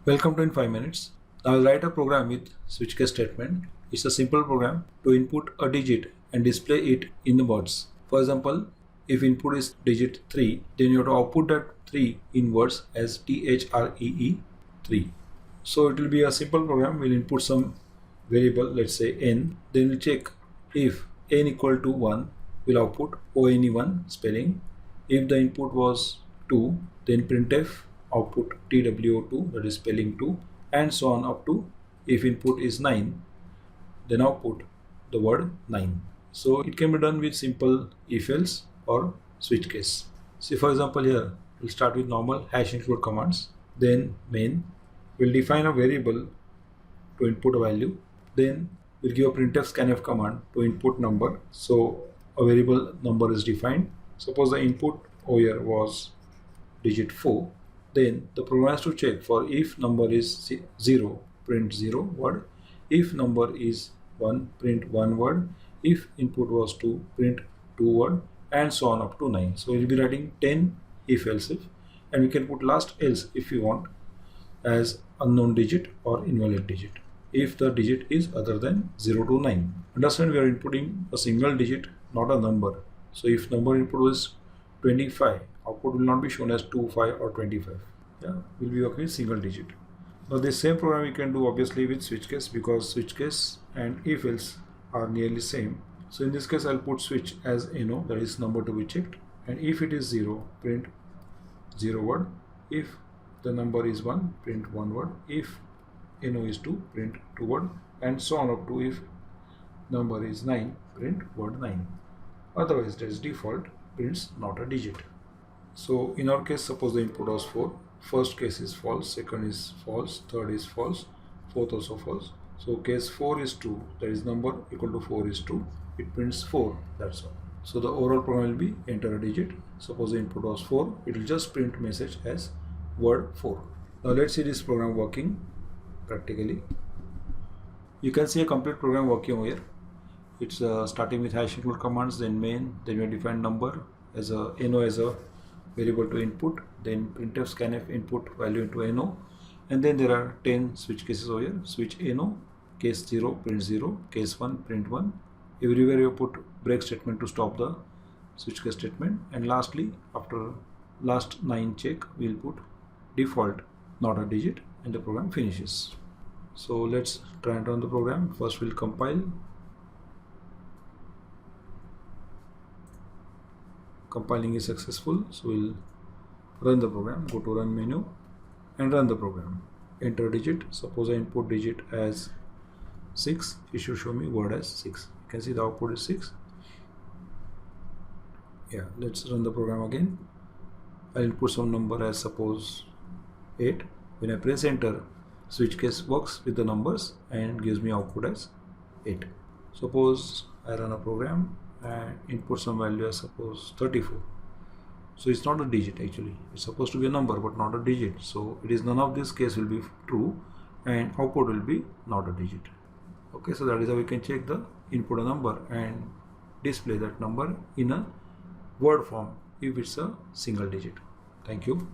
Welcome to In 5 Minutes. Now I'll write a program with switch case statement. It's a simple program to input a digit and display it in the words. For example, if input is digit 3, then you have to output that 3 in words as THREE 3. So it will be a simple program. We'll input some variable, let's say n. Then we'll check if n equal to 1, we'll output ONE1 spelling. If the input was 2, then printf output TWO2, that is spelling 2, and so on up to if input is 9, then output the word 9. So it can be done with simple if else or switch case. See, for example, here we'll start with normal hash include commands, then main. We'll define a variable to input a value, then we'll give a printf scanf command to input number. So a variable number is defined. Suppose the input over here was digit 4, then the program has to check for if number is 0, print 0 word, if number is 1, print 1 word, if input was 2, print 2 word, and so on up to 9. So we'll be writing 10 if else if, and we can put last else if you want as unknown digit or invalid digit if the digit is other than 0 to 9. Understand, we are inputting a single digit, not a number. So if number input was 25, output will not be shown as 2, 5 or 25. Yeah, will be okay with single digit. Now this same program we can do obviously with switch case, because switch case and if else are nearly same. So in this case I'll put switch as NO, that is number to be checked, and if it is 0, print 0 word. If the number is 1, print 1 word. If NO is 2, print 2 word, and so on up to if number is 9, print word 9. Otherwise that is default, prints not a digit. So in our case, suppose the input was 4, first case is false, second is false, third is false, fourth also false. So case 4 is 2, that is number equal to 4 is 2, it prints 4, that's all. So the overall program will be enter a digit. Suppose the input was 4, it will just print message as word 4. Now let's see this program working practically. You can see a complete program working over here. It's starting with hash include commands, then main, then we define number as a NO as a variable to input, then printf scanf input value into NO, and then there are 10 switch cases over here. Switch NO, case 0 print 0, case 1 print 1. Everywhere you put break statement to stop the switch case statement, and lastly after last 9 check we'll put default not a digit, and the program finishes. So let's try and run the program. First we'll compile. Compiling is successful, so we'll run the program. Go to run menu and run the program. Enter digit. Suppose I input digit as 6, it should show me word as 6. You can see the output is 6. Yeah, let's run the program again. I'll input some number as suppose 8. When I press enter, switch case works with the numbers and gives me output as 8. Suppose I run a program and input some value as suppose 34. So it's not a digit actually, it's supposed to be a number but not a digit. So it is none of this case will be true and output will be not a digit. Okay, so that is how we can check the input a number and display that number in a word form if it's a single digit. Thank you.